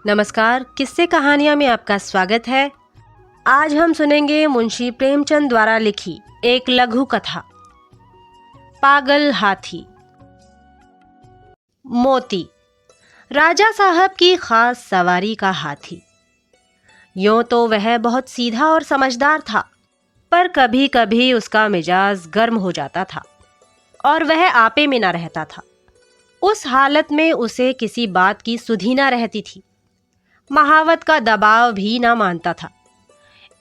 नमस्कार, किस्से कहानियाँ में आपका स्वागत है। आज हम सुनेंगे मुंशी प्रेमचंद द्वारा लिखी एक लघु कथा, पागल हाथी। मोती राजा साहब की खास सवारी का हाथी। यूं तो वह बहुत सीधा और समझदार था, पर कभी कभी उसका मिजाज गर्म हो जाता था और वह आपे में न रहता था। उस हालत में उसे किसी बात की सुधि न रहती थी, महावत का दबाव भी ना मानता था।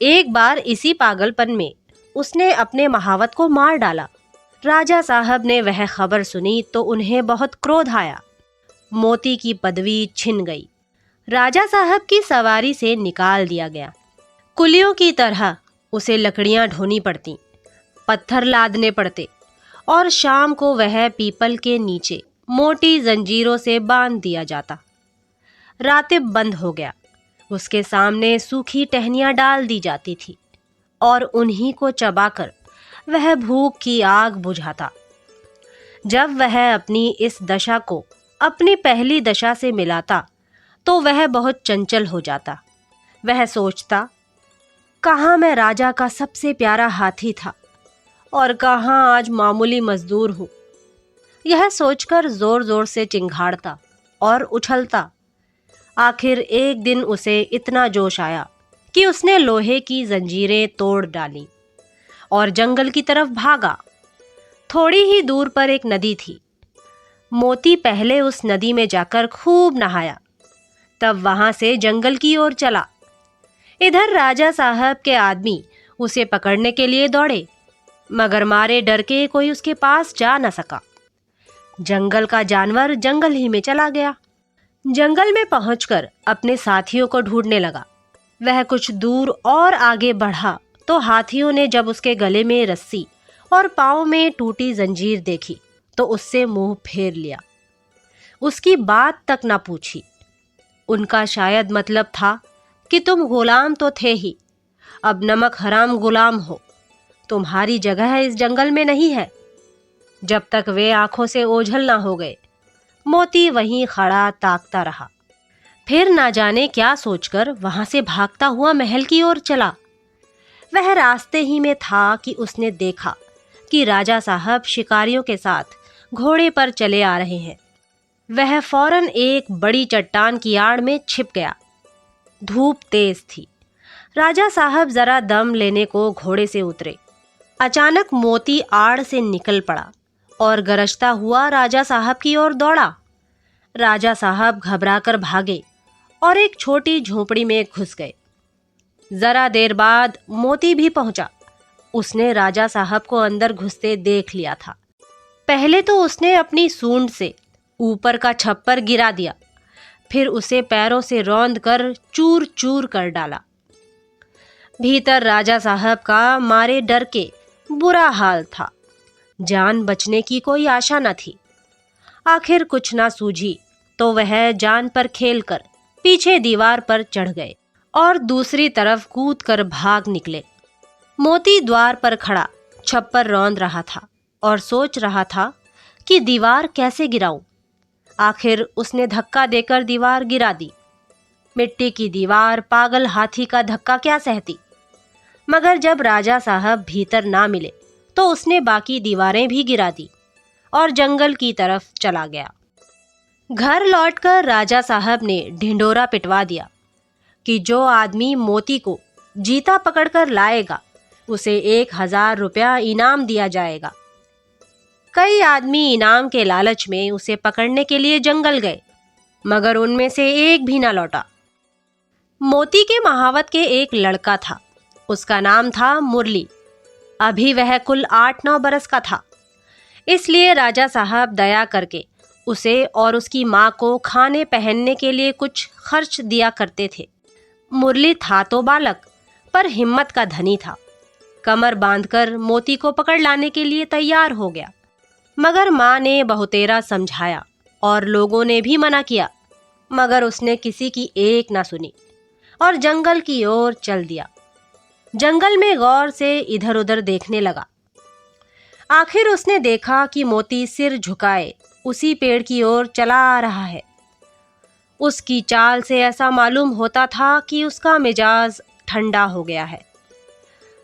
एक बार इसी पागलपन में उसने अपने महावत को मार डाला। राजा साहब ने वह खबर सुनी तो उन्हें बहुत क्रोध आया। मोती की पदवी छिन गई। राजा साहब की सवारी से निकाल दिया गया। कुलियों की तरह उसे लकड़ियां ढोनी पड़ती, पत्थर लादने पड़ते और शाम को वह पीपल के नीचे मोटी जंजीरों से बांध दिया जाता। रातिब बंद हो गया। उसके सामने सूखी टहनियां डाल दी जाती थी और उन्हीं को चबाकर वह भूख की आग बुझाता। जब वह अपनी इस दशा को अपनी पहली दशा से मिलाता तो वह बहुत चंचल हो जाता। वह सोचता, कहाँ मैं राजा का सबसे प्यारा हाथी था और कहाँ आज मामूली मजदूर हूँ। यह सोचकर जोर जोर से चिंघाड़ता और उछलता। आखिर एक दिन उसे इतना जोश आया कि उसने लोहे की जंजीरें तोड़ डाली और जंगल की तरफ भागा। थोड़ी ही दूर पर एक नदी थी। मोती पहले उस नदी में जाकर खूब नहाया, तब वहां से जंगल की ओर चला। इधर राजा साहब के आदमी उसे पकड़ने के लिए दौड़े, मगर मारे डर के कोई उसके पास जा न सका। जंगल का जानवर जंगल ही में चला गया। जंगल में पहुंचकर अपने साथियों को ढूंढने लगा। वह कुछ दूर और आगे बढ़ा तो हाथियों ने जब उसके गले में रस्सी और पांव में टूटी जंजीर देखी तो उससे मुंह फेर लिया। उसकी बात तक न पूछी। उनका शायद मतलब था कि तुम गुलाम तो थे ही, अब नमक हराम गुलाम हो। तुम्हारी जगह इस जंगल में नहीं है। जब तक वे आंखों से ओझल ना हो गए, मोती वहीं खड़ा ताकता रहा। फिर ना जाने क्या सोचकर वहां से भागता हुआ महल की ओर चला। वह रास्ते ही में था कि उसने देखा कि राजा साहब शिकारियों के साथ घोड़े पर चले आ रहे हैं। वह फौरन एक बड़ी चट्टान की आड़ में छिप गया। धूप तेज थी। राजा साहब जरा दम लेने को घोड़े से उतरे। अचानक मोती आड़ से निकल पड़ा और गरजता हुआ राजा साहब की ओर दौड़ा। राजा साहब घबराकर भागे और एक छोटी झोपड़ी में घुस गए। जरा देर बाद मोती भी पहुंचा। उसने राजा साहब को अंदर घुसते देख लिया था। पहले तो उसने अपनी सूंड से ऊपर का छप्पर गिरा दिया, फिर उसे पैरों से रौंद कर चूर चूर कर डाला। भीतर राजा साहब का मारे डर के बुरा हाल था। जान बचने की कोई आशा न थी। आखिर कुछ ना सूझी तो वह जान पर खेलकर पीछे दीवार पर चढ़ गए और दूसरी तरफ कूद कर भाग निकले। मोती द्वार पर खड़ा छप्पर रौंद रहा था और सोच रहा था कि दीवार कैसे गिराऊं। आखिर उसने धक्का देकर दीवार गिरा दी। मिट्टी की दीवार पागल हाथी का धक्का क्या सहती। मगर जब राजा साहब भीतर ना मिले तो उसने बाकी दीवारें भी गिरा दी और जंगल की तरफ चला गया। घर लौटकर राजा साहब ने ढिंढोरा पिटवा दिया कि जो आदमी मोती को जीता पकड़कर लाएगा उसे 1000 रुपया इनाम दिया जाएगा। कई आदमी इनाम के लालच में उसे पकड़ने के लिए जंगल गए, मगर उनमें से एक भी ना लौटा। मोती के महावत के एक लड़का था। उसका नाम था मुरली। अभी वह कुल 8-9 बरस का था। इसलिए राजा साहब दया करके उसे और उसकी माँ को खाने पहनने के लिए कुछ खर्च दिया करते थे। मुरली था तो बालक, पर हिम्मत का धनी था। कमर बांधकर मोती को पकड़ लाने के लिए तैयार हो गया। मगर माँ ने बहुतेरा समझाया और लोगों ने भी मना किया, मगर उसने किसी की एक ना सुनी और जंगल की ओर चल दिया। जंगल में गौर से इधर उधर देखने लगा। आखिर उसने देखा कि मोती सिर झुकाए उसी पेड़ की ओर चला आ रहा है। उसकी चाल से ऐसा मालूम होता था कि उसका मिजाज ठंडा हो गया है।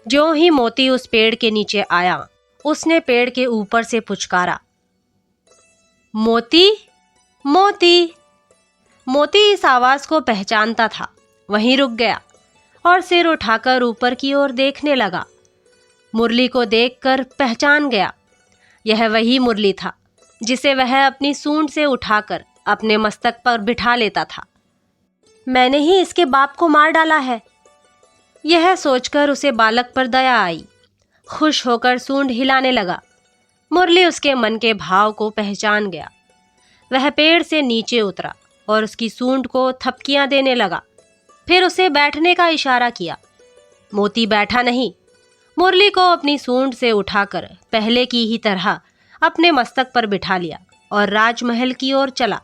ज्यों ही मोती उस पेड़ के नीचे आया, उसने पेड़ के ऊपर से पुचकारा, मोती, मोती। मोती इस आवाज को पहचानता था, वहीं रुक गया और सिर उठाकर ऊपर की ओर देखने लगा। मुरली को देखकर पहचान गया। यह वही मुरली था जिसे वह अपनी सूंड से उठाकर अपने मस्तक पर बिठा लेता था। मैंने ही इसके बाप को मार डाला है। यह सोचकर उसे बालक पर दया आई। खुश होकर सूंड हिलाने लगा। मुरली उसके मन के भाव को पहचान गया। वह पेड़ से नीचे उतरा और उसकी सूंड को थपकियां देने लगा। फिर उसे बैठने का इशारा किया। मोती बैठा नहीं। मुरली को अपनी सूंड से उठाकर पहले की ही तरह अपने मस्तक पर बिठा लिया और राजमहल की ओर चला।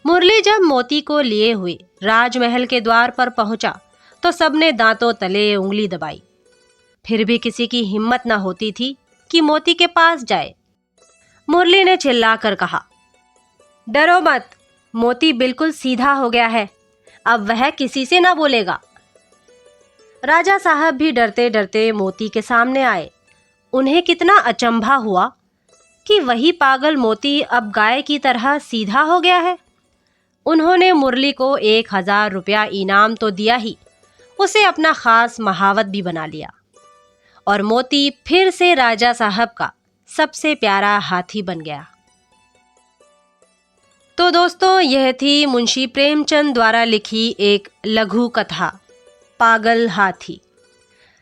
मुरली जब मोती को लिए हुए राजमहल के द्वार पर पहुंचा तो सबने दांतों तले उंगली दबाई। फिर भी किसी की हिम्मत न होती थी कि मोती के पास जाए। मुरली ने चिल्लाकर कहा, डरो मत, मोती बिल्कुल सीधा हो गया है, अब वह किसी से ना बोलेगा। राजा साहब भी डरते डरते मोती के सामने आए। उन्हें कितना अचंभा हुआ कि वही पागल मोती अब गाय की तरह सीधा हो गया है। उन्होंने मुरली को 1000 रुपया इनाम तो दिया ही, उसे अपना खास महावत भी बना लिया और मोती फिर से राजा साहब का सबसे प्यारा हाथी बन गया। तो दोस्तों, यह थी मुंशी प्रेमचंद द्वारा लिखी एक लघु कथा, पागल हाथी।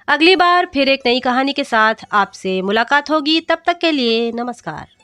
अगली बार फिर एक नई कहानी के साथ आपसे मुलाकात होगी। तब तक के लिए नमस्कार।